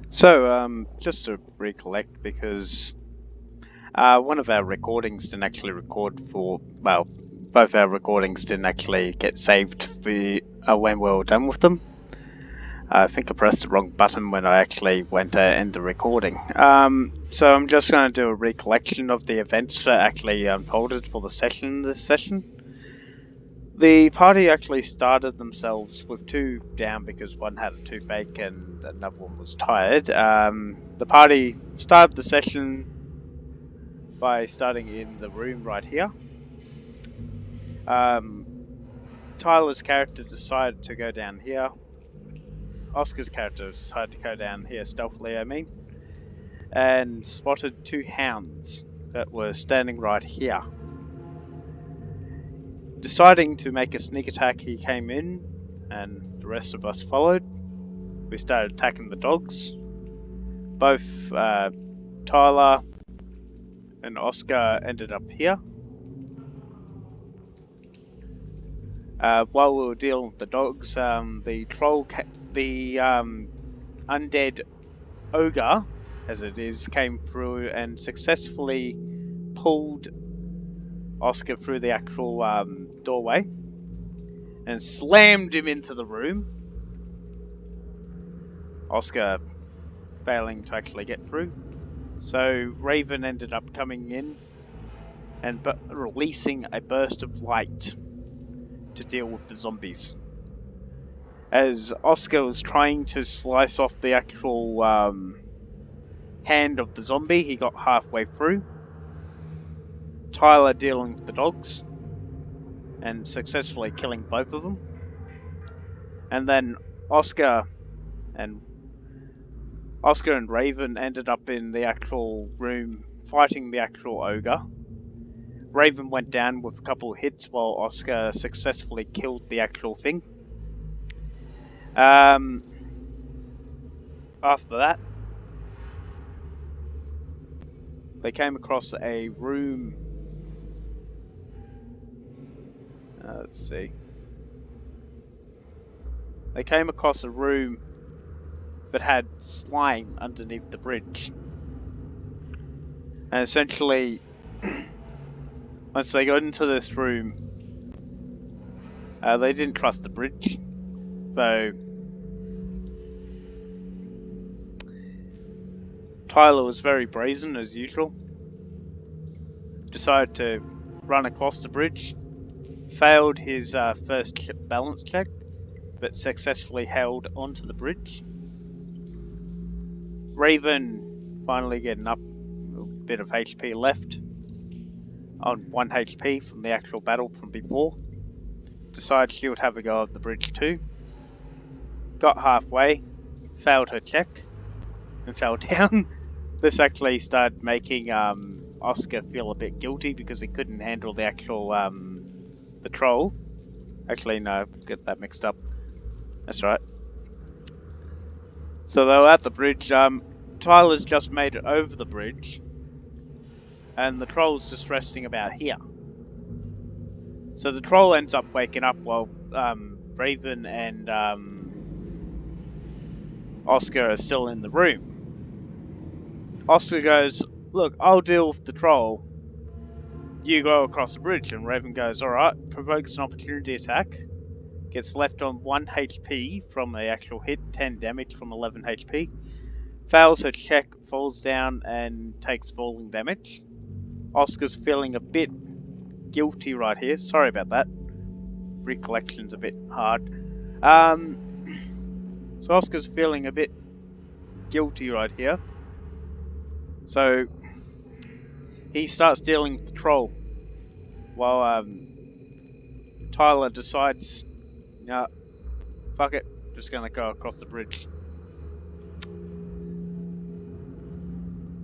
So, just to recollect, because one of our recordings didn't actually record for, well, both our recordings didn't actually get saved when we were done with them. I think I pressed the wrong button when I actually went to end the recording. So I'm just going to do a recollection of the events that actually unfolded for this session. The party actually started themselves with two down because one had a toothache and another one was tired. The party started the session by starting in the room right here. Tyler's character decided to go down here. Oscar's character decided to go down here stealthily, and spotted two hounds that were standing right here. Deciding to make a sneak attack, he came in, and the rest of us followed. We started attacking the dogs. Both Tyler and Oscar ended up here. While we were dealing with the dogs, the undead ogre, as it is, came through and successfully pulled Oscar through the actual doorway and slammed him into the room. Oscar failing to actually get through. So Raven ended up coming in and releasing a burst of light to deal with the zombies. As Oscar was trying to slice off the actual hand of the zombie, he got halfway through. Tyler dealing with the dogs and successfully killing both of them. And then Oscar and Raven ended up in the actual room fighting the actual ogre. Raven went down with a couple of hits while Oscar successfully killed the actual thing. After that, they came across a room. Let's see. They came across a room that had slime underneath the bridge. And essentially, once they got into this room, they didn't trust the bridge. So Tyler was very brazen as usual. Decided to run across the bridge. Failed his first balance check, but successfully held onto the bridge. Raven finally getting up, a bit of HP left, on 1 HP from the actual battle from before. Decided she would have a go at the bridge too. Got halfway, failed her check, and fell down. This actually started making Oscar feel a bit guilty because he couldn't handle the actual the troll. Actually, no, get that mixed up. That's right. So they were at the bridge. Tyler's just made it over the bridge, and the troll's just resting about here. So the troll ends up waking up while Raven and Oscar are still in the room. Oscar goes, "Look, I'll deal with the troll. You go across the bridge." And Raven goes, "Alright," provokes an opportunity attack. Gets left on 1 HP from the actual hit, 10 damage from 11 HP. Fails her check, falls down, and takes falling damage. Oscar's feeling a bit guilty right here. Sorry about that. Recollection's a bit hard. So Oscar's feeling a bit guilty right here. So he starts dealing with the troll, while Tyler decides, "Nah, fuck it, just gonna go across the bridge."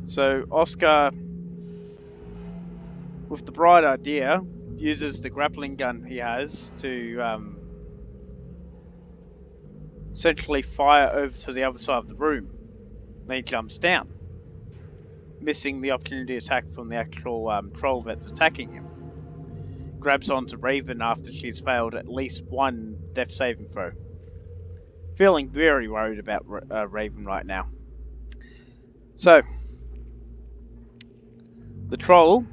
So Oscar, with the bright idea, uses the grappling gun he has to essentially fire over to the other side of the room. Then he jumps down, missing the opportunity attack from the actual troll that's attacking him. Grabs onto Raven after she's failed at least 1 death saving throw. Feeling very worried about Raven right now. So, the troll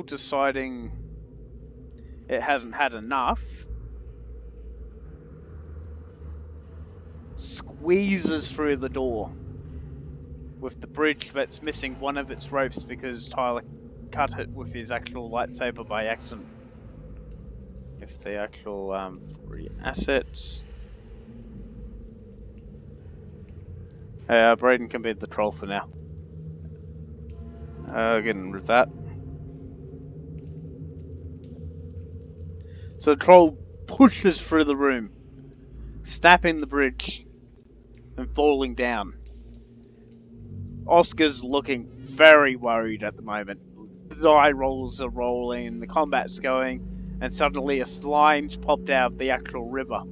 deciding it hasn't had enough, squeezes through the door with the bridge that's missing one of its ropes because Tyler cut it with his actual lightsaber by accident. If the actual free assets. Hey, Braden can be the troll for now. Getting rid of that. So the troll pushes through the room, snapping the bridge and falling down. Oscar's looking very worried at the moment. The eye rolls are rolling, the combat's going, and suddenly a line's popped out of the actual river.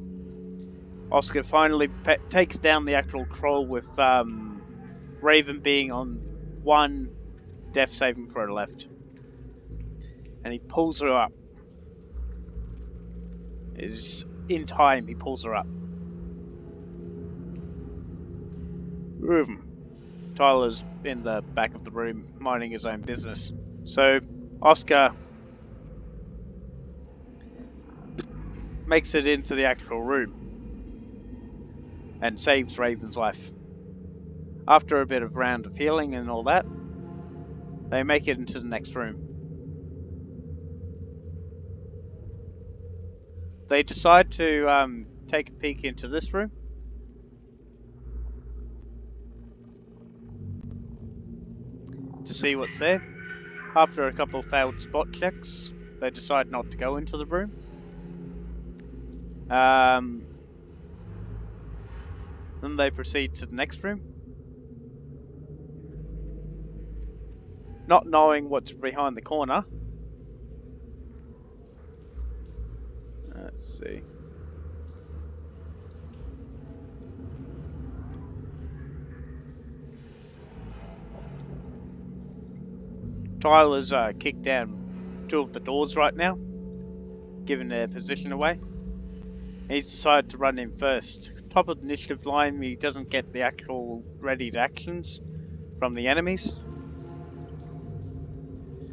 Oscar finally takes down the actual troll with Raven being on one death saving throw left. And he pulls her up. It's in time, he pulls her up. Tyler's in the back of the room, minding his own business. So, Oscar makes it into the actual room and saves Raven's life. After a bit of round of healing and all that, they make it into the next room. They decide to take a peek into this room. To see what's there. After a couple of failed spot checks, they decide not to go into the room. Then they proceed to the next room. Not knowing what's behind the corner. Let's see. Tyler's kicked down two of the doors right now, giving their position away. He's decided to run in first. Top of the initiative line, he doesn't get the actual readied actions from the enemies.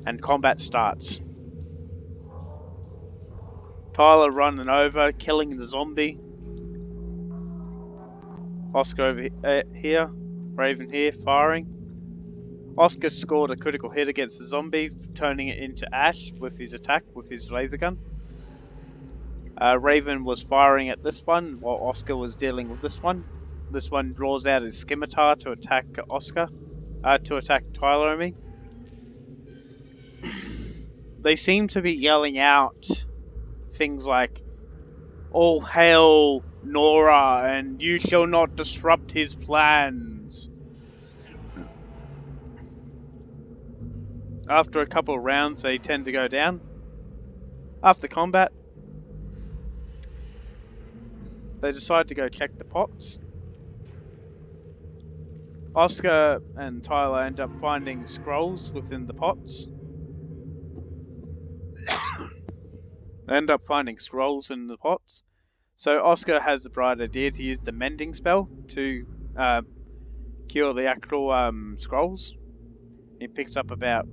And combat starts. Tyler running over, killing the zombie. Oscar over here, Raven here, firing. Oscar scored a critical hit against the zombie, turning it into ash with his attack with his laser gun. Raven was firing at this one while Oscar was dealing with this one. This one draws out his scimitar to attack Tyler, I mean. They seem to be yelling out things like, "All hail Nora, and you shall not disrupt his plans." After a couple of rounds, they tend to go down. After combat, they decide to go check the pots. Oscar and Tyler end up finding scrolls within the pots. They end up finding scrolls in the pots. So Oscar has the bright idea to use the mending spell to cure the actual scrolls. He picks up about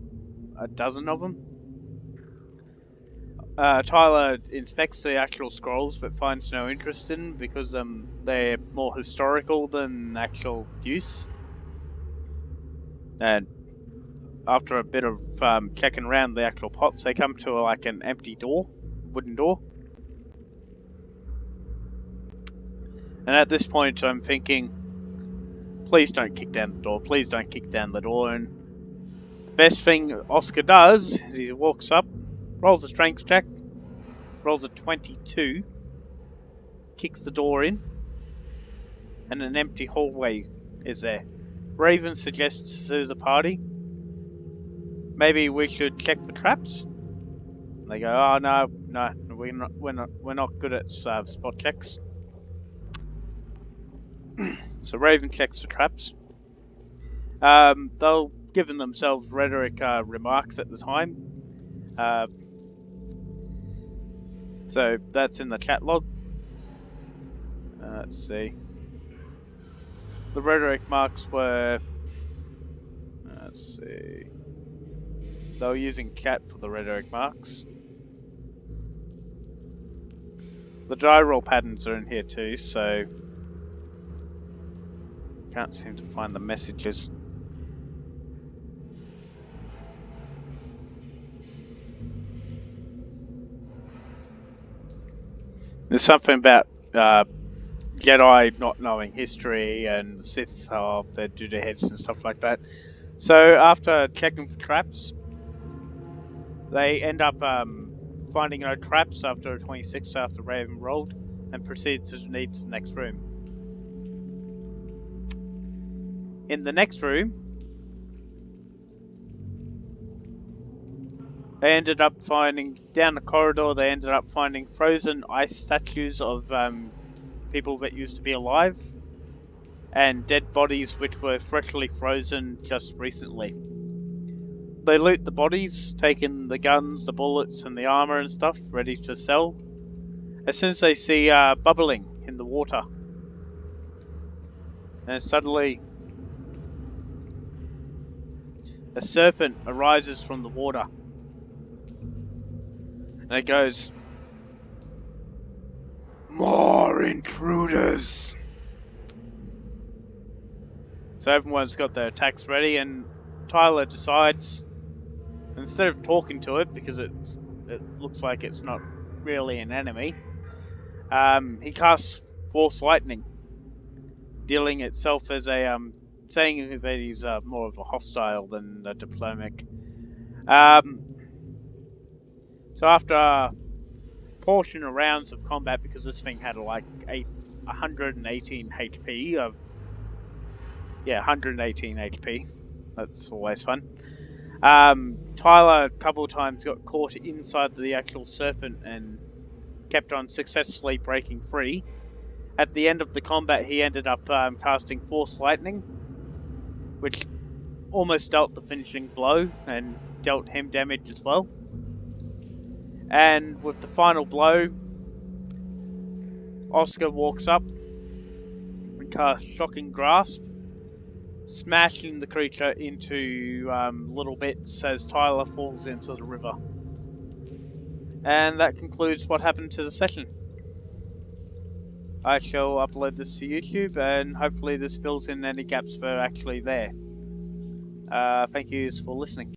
a dozen of them. Tyler inspects the actual scrolls but finds no interest in because they're more historical than actual use. And after a bit of checking around the actual pots, they come to like an empty door, wooden door. And at this point I'm thinking, please don't kick down the door, please don't kick down the door. And the best thing Oscar does is he walks up, rolls a strength check, rolls a 22, kicks the door in, and an empty hallway is there. Raven suggests to the party, maybe we should check for traps. And they go, "Oh no, we're not good at spot checks." So Raven checks for traps. They'll given themselves rhetoric remarks at the time. So that's in the chat log. Let's see. The rhetoric marks were. Let's see. They were using chat for the rhetoric marks. The die roll patterns are in here too, so can't seem to find the messages. There's something about Jedi not knowing history and the Sith their Duda heads and stuff like that. So after checking for traps, they end up finding no traps after a 26 after Raven rolled, and proceed to need the next room. In the next room, they ended up finding, down the corridor, they ended up finding frozen ice statues of people that used to be alive, and dead bodies which were freshly frozen just recently. They loot the bodies, taking the guns, the bullets, and the armor and stuff, ready to sell. As soon as they see bubbling in the water, and suddenly a serpent arises from the water, and it goes, "More intruders!" So everyone's got their attacks ready, and Tyler decides, instead of talking to it, because it looks like it's not really an enemy, he casts Force Lightning, dealing itself as a saying that he's more of a hostile than a diplomatic. So after a portion of rounds of combat, because this thing had like 118 HP, 118 HP. That's always fun. Tyler a couple of times got caught inside the actual serpent and kept on successfully breaking free. At the end of the combat, he ended up casting Force Lightning, which almost dealt the finishing blow and dealt him damage as well. And with the final blow, Oscar walks up and casts Shocking Grasp, smashing the creature into little bits as Tyler falls into the river. And that concludes what happened to the session. I shall upload this to YouTube, and hopefully this fills in any gaps that are actually there. Thank you for listening.